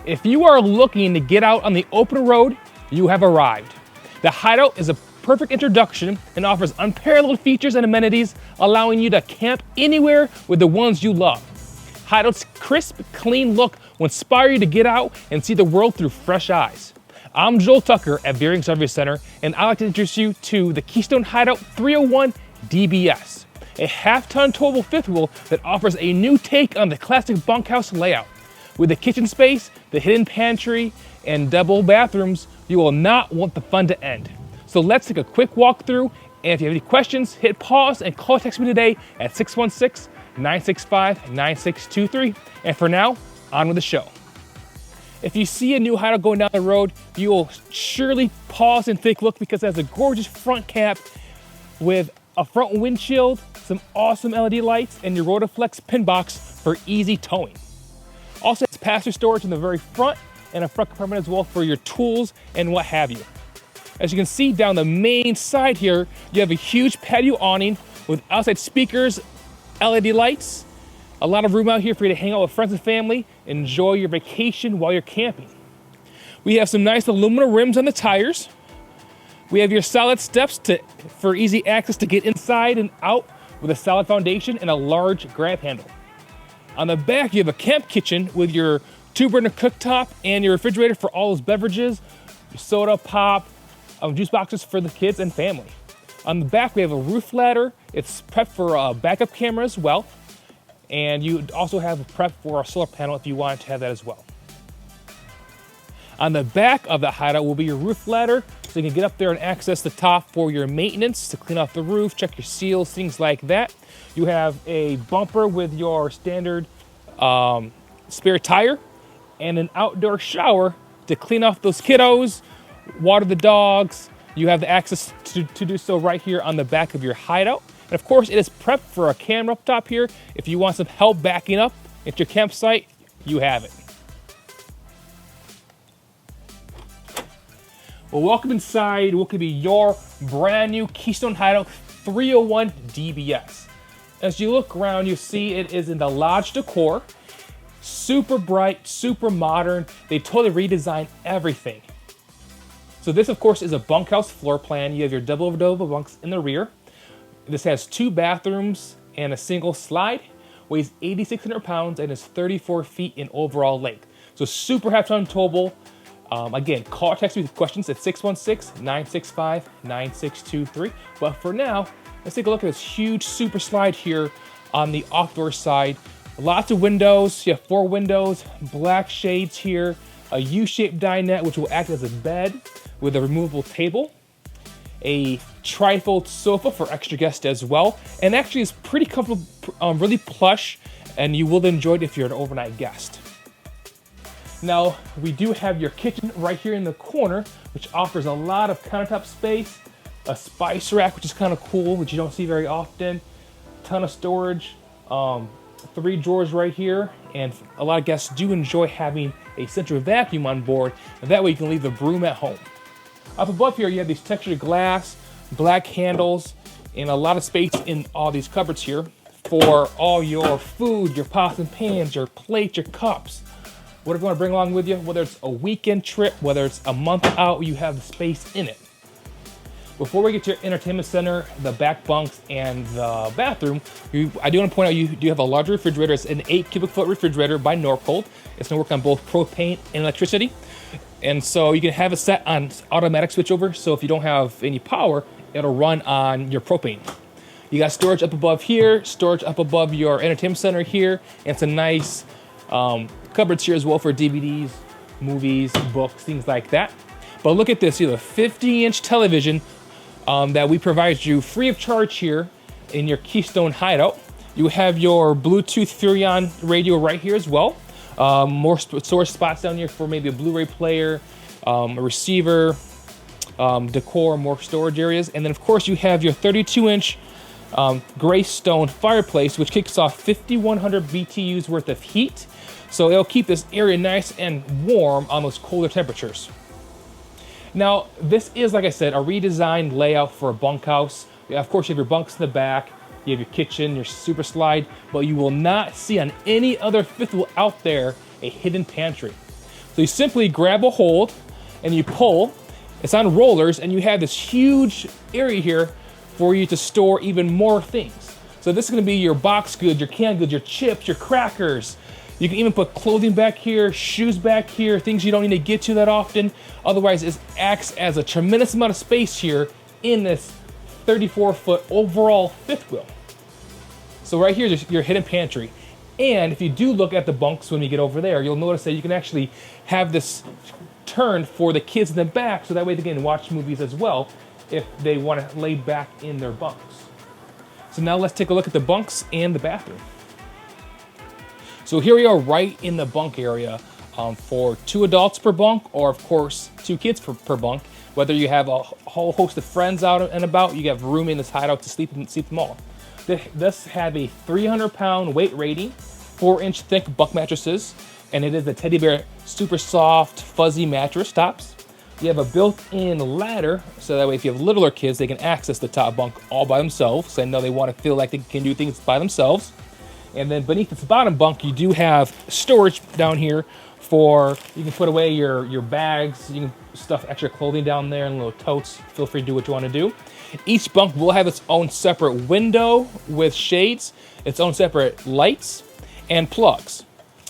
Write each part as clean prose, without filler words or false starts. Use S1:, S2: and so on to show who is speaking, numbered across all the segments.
S1: If you are looking to get out on the open road, you have arrived. The Hideout is a perfect introduction and offers unparalleled features and amenities, allowing you to camp anywhere with the ones you love. Hideout's crisp, clean look will inspire you to get out and see the world through fresh eyes. I'm Joel Tucker at Veurink Service Center, and I'd like to introduce you to the Keystone Hideout 301DBS, a half-ton towable fifth wheel that offers a new take on the classic bunkhouse layout. With the kitchen space, the hidden pantry, and double bathrooms, you will not want the fun to end. So let's take a quick walk through, and if you have any questions, hit pause and call or text me today at 616-965-9623. And for now, on with the show. If you see a new Hideout going down the road, you will surely pause and take a look because it has a gorgeous front cap with a front windshield, some awesome LED lights, and your Rotaflex pin box for easy towing. Also, it's passenger storage in the very front and a front compartment as well for your tools and what have you. As you can see down the main side here, you have a huge patio awning with outside speakers, LED lights, a lot of room out here for you to hang out with friends and family, enjoy your vacation while you're camping. We have some nice aluminum rims on the tires. We have your solid steps for easy access to get inside and out with a solid foundation and a large grab handle. On the back, you have a camp kitchen with your 2-burner cooktop and your refrigerator for all those beverages, your soda, pop, juice boxes for the kids and family. On the back, we have a roof ladder. It's prepped for a backup camera as well. And you also have a prep for a solar panel if you wanted to have that as well. On the back of the Hideout will be your roof ladder, so you can get up there and access the top for your maintenance, to clean off the roof, check your seals, things like that. You have a bumper with your standard spare tire and an outdoor shower to clean off those kiddos, water the dogs. You have the access to do so right here on the back of your Hideout. And of course, it is prepped for a camera up top here. If you want some help backing up at your campsite, you have it. Well, welcome inside what could be your brand new Keystone Hideout 301DBS. As you look around, you see it is in the lodge decor. Super bright, super modern. They totally redesigned everything. So this, of course, is a bunkhouse floor plan. You have your double bunks in the rear. This has 2 bathrooms and a single slide. Weighs 8,600 pounds and is 34 feet in overall length. So super half-ton towable. Again, call or text me with questions at 616-965-9623. But for now, let's take a look at this huge super slide here on the outdoor side. Lots of windows. You have 4 windows, black shades here, a U-shaped dinette which will act as a bed with a removable table, a trifold sofa for extra guests as well, and actually is pretty comfortable, really plush, and you will enjoy it if you're an overnight guest. Now, we do have your kitchen right here in the corner, which offers a lot of countertop space, a spice rack, which is kind of cool, which you don't see very often, ton of storage, 3 drawers right here, and a lot of guests do enjoy having a central vacuum on board, and that way you can leave the broom at home. Up above here, you have these textured glass, black handles, and a lot of space in all these cupboards here for all your food, your pots and pans, your plates, your cups. Whatever you want to bring along with you, whether it's a weekend trip, whether it's a month out, you have the space in it. Before we get to your entertainment center, the back bunks, and the bathroom, I do want to point out you do have a larger refrigerator. It's an 8 cubic foot refrigerator by Norcold. It's going to work on both propane and electricity. And so you can have it set on automatic switchover. So if you don't have any power, it'll run on your propane. You got storage up above here, storage up above your entertainment center here, and some nice cupboards here as well for DVDs, movies, books, things like that. But look at this, you have a 50-inch television that we provide you free of charge here in your Keystone Hideout. You have your Bluetooth Furrion radio right here as well. More storage spots down here for maybe a Blu-ray player, a receiver, decor, more storage areas. And then of course you have your 32-inch Greystone fireplace, which kicks off 5,100 BTUs worth of heat. So it'll keep this area nice and warm on those colder temperatures. Now, this is, like I said, a redesigned layout for a bunkhouse. Of course, you have your bunks in the back, you have your kitchen, your super slide, but you will not see on any other fifth wheel out there a hidden pantry. So you simply grab a hold and you pull. It's on rollers, and you have this huge area here for you to store even more things. So this is gonna be your box goods, your canned goods, your chips, your crackers. You can even put clothing back here, shoes back here, things you don't need to get to that often. Otherwise, it acts as a tremendous amount of space here in this 34-foot overall fifth wheel. So right here is your hidden pantry. And if you do look at the bunks when we get over there, you'll notice that you can actually have this turned for the kids in the back, so that way they can watch movies as well if they want to lay back in their bunks. So now let's take a look at the bunks and the bathroom. So here we are right in the bunk area for 2 adults per bunk, or of course 2 kids per bunk. Whether you have a whole host of friends out and about, you have room in this hideout to sleep them all. This have a 300-pound weight rating, 4-inch thick bunk mattresses, and it is a teddy bear super soft fuzzy mattress tops. You have a built-in ladder, so that way if you have littler kids, they can access the top bunk all by themselves. So I know they want to feel like they can do things by themselves. And then beneath this bottom bunk, you do have storage down here for, you can put away your bags, you can stuff extra clothing down there and little totes. Feel free to do what you want to do. Each bunk will have its own separate window with shades, its own separate lights and plugs.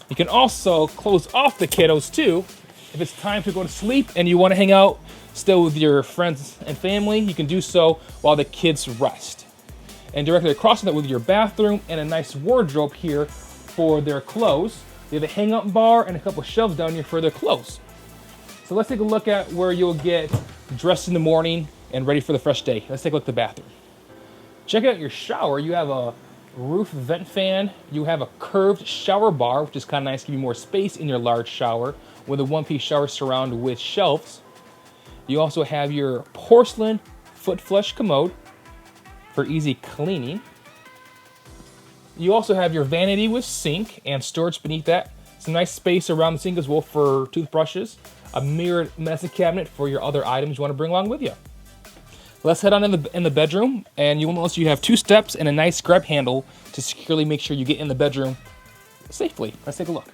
S1: You can also close off the kiddos too. If it's time to go to sleep and you want to hang out still with your friends and family, you can do so while the kids rest. And directly across from that with your bathroom and a nice wardrobe here for their clothes. You have a hang-up bar and a couple shelves down here for their clothes. So let's take a look at where you'll get dressed in the morning and ready for the fresh day. Let's take a look at the bathroom. Check out your shower. You have a roof vent fan. You have a curved shower bar, which is kind of nice, give you more space in your large shower, with a 1-piece shower surround with shelves. You also have your porcelain foot flush commode for easy cleaning. You also have your vanity with sink and storage beneath that. Some nice space around the sink as well for toothbrushes. A mirrored medicine cabinet for your other items you want to bring along with you. Let's head on in the bedroom, and you will notice you have 2 steps and a nice grab handle to securely make sure you get in the bedroom safely. Let's take a look.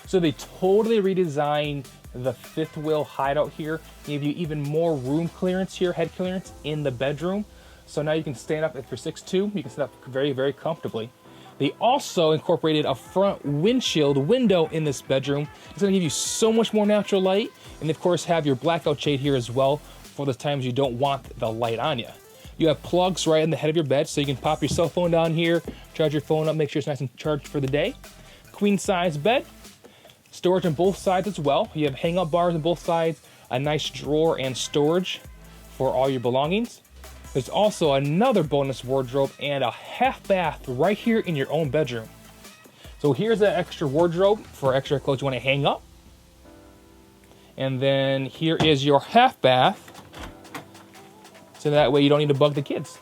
S1: So they totally redesigned the fifth wheel hideout here. Gave you even more room clearance here, head clearance in the bedroom. So now you can stand up. If you're 6'2", you can stand up very, very comfortably. They also incorporated a front windshield window in this bedroom. It's gonna give you so much more natural light, and of course have your blackout shade here as well for the times you don't want the light on you. You have plugs right in the head of your bed, so you can pop your cell phone down here, charge your phone up, make sure it's nice and charged for the day. Queen size bed, storage on both sides as well. You have hang-up bars on both sides, a nice drawer and storage for all your belongings. There's also another bonus wardrobe and a half bath right here in your own bedroom. So here's an extra wardrobe for extra clothes you want to hang up. And then here is your half bath. So that way you don't need to bug the kids.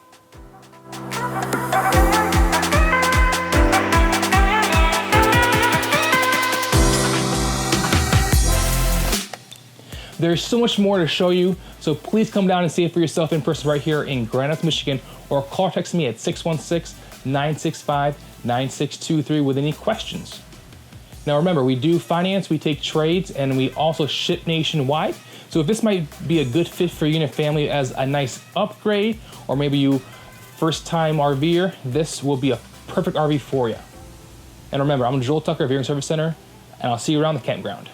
S1: There's so much more to show you, so please come down and see it for yourself in person right here in Grand Rapids, Michigan, or call or text me at 616-965-9623 with any questions. Now remember, we do finance, we take trades, and we also ship nationwide. So if this might be a good fit for you and your family as a nice upgrade, or maybe you first-time RVer, this will be a perfect RV for you. And remember, I'm Joel Tucker of Veurink Service Center, and I'll see you around the campground.